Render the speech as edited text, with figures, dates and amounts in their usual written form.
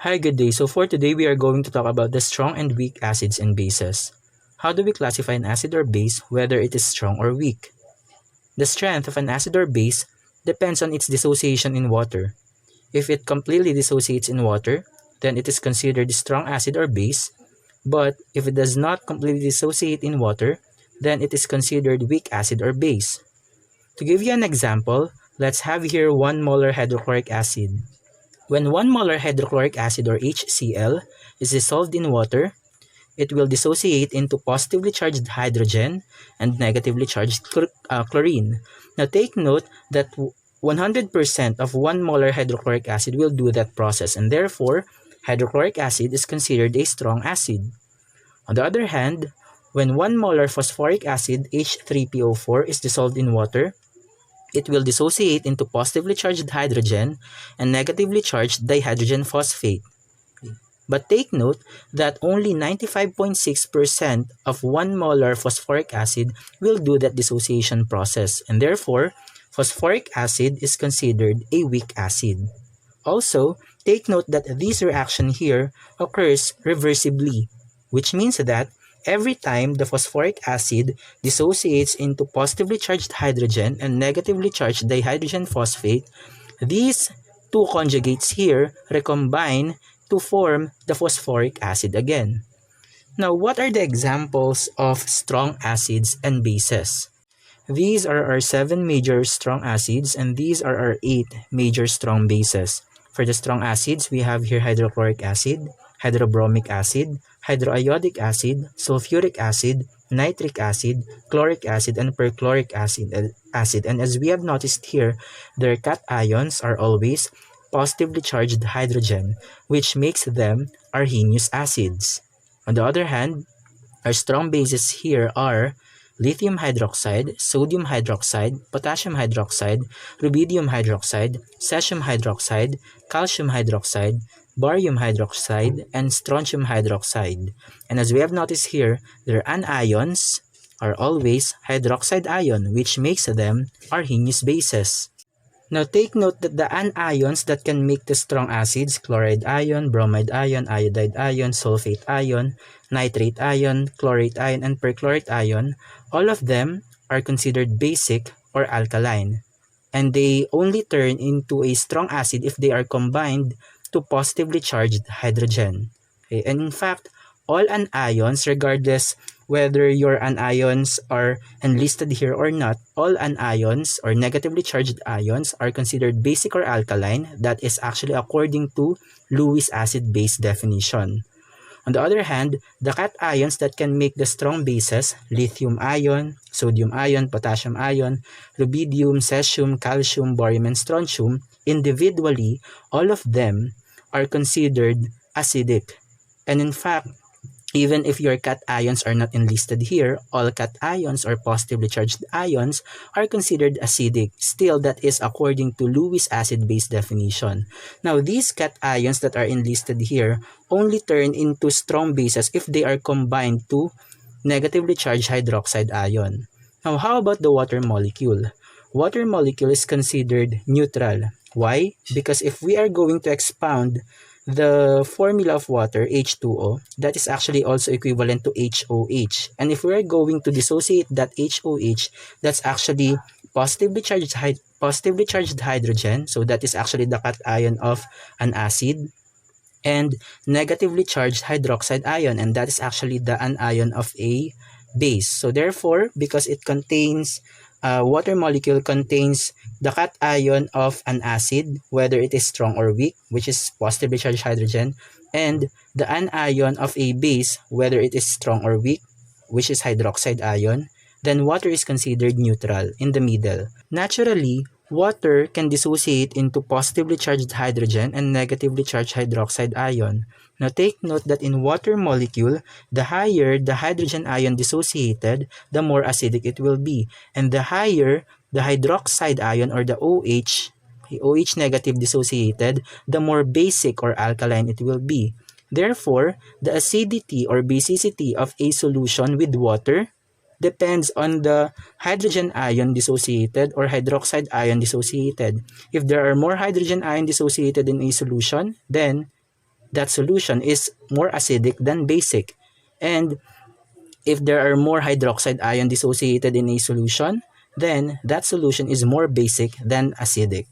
Hi, good day. So for today, we are going to talk about the strong and weak acids and bases. How do we classify an acid or base, whether it is strong or weak? The strength of an acid or base depends on its dissociation in water. If it completely dissociates in water, then it is considered strong acid or base, but if it does not completely dissociate in water, then it is considered weak acid or base. To give you an example, let's have here 1 molar hydrochloric acid. When 1 molar hydrochloric acid or HCl is dissolved in water, it will dissociate into positively charged hydrogen and negatively charged chlorine. Now take note that 100% of 1 molar hydrochloric acid will do that process, and therefore hydrochloric acid is considered a strong acid. On the other hand, when 1 molar phosphoric acid H3PO4 is dissolved in water, it will dissociate into positively charged hydrogen and negatively charged dihydrogen phosphate. But take note that only 95.6% of 1 molar phosphoric acid will do that dissociation process, and therefore, phosphoric acid is considered a weak acid. Also, take note that this reaction here occurs reversibly, which means that every time the phosphoric acid dissociates into positively charged hydrogen and negatively charged dihydrogen phosphate, these two conjugates here recombine to form the phosphoric acid again. Now, what are the examples of strong acids and bases? These are our 7 major strong acids, and these are our 8 major strong bases. For the strong acids, we have here hydrochloric acid, hydrobromic acid, hydroiodic acid, sulfuric acid, nitric acid, chloric acid, and perchloric acid. And as we have noticed here, their cations are always positively charged hydrogen, which makes them arrhenius acids. On the other hand, our strong bases here are lithium hydroxide, sodium hydroxide, potassium hydroxide, rubidium hydroxide, cesium hydroxide, calcium hydroxide, barium hydroxide, and strontium hydroxide. And as we have noticed here, their anions are always hydroxide ion, which makes them arrhenius bases. Now take note that the anions that can make the strong acids, chloride ion, bromide ion, iodide ion, sulfate ion, nitrate ion, chlorate ion, and perchlorate ion, all of them are considered basic or alkaline. And they only turn into a strong acid if they are combined to positively charged hydrogen. Okay? And in fact, all anions, regardless whether your anions are enlisted here or not, all anions or negatively charged ions are considered basic or alkaline. That is actually according to Lewis acid-base definition. On the other hand, the cations that can make the strong bases, lithium ion, sodium ion, potassium ion, rubidium, cesium, calcium, barium, and strontium, individually, all of them are considered acidic. And in fact, even if your cations are not enlisted here, all cations or positively charged ions are considered acidic. Still, that is according to Lewis acid-base definition. Now, these cations that are enlisted here only turn into strong bases if they are combined to negatively charged hydroxide ion. Now, how about the water molecule? Water molecule is considered neutral. Why? Because if we are going to expound the formula of water, H2O, that is actually also equivalent to HOH. And if we're going to dissociate that HOH, that's actually positively charged hydrogen. So that is actually the cation of an acid. And negatively charged hydroxide ion, and that is actually the anion of a base. So therefore, because it contains water molecule contains the cation of an acid, whether it is strong or weak, which is positively charged hydrogen, and the anion of a base, whether it is strong or weak, which is hydroxide ion, then water is considered neutral, in the middle. Naturally, water can dissociate into positively charged hydrogen and negatively charged hydroxide ion. Now take note that in water molecule, the higher the hydrogen ion dissociated, the more acidic it will be. And the higher the hydroxide ion or the OH, OH negative dissociated, the more basic or alkaline it will be. Therefore, the acidity or basicity of a solution with water depends on the hydrogen ion dissociated or hydroxide ion dissociated. If there are more hydrogen ion dissociated in a solution, then that solution is more acidic than basic. And if there are more hydroxide ion dissociated in a solution, then that solution is more basic than acidic.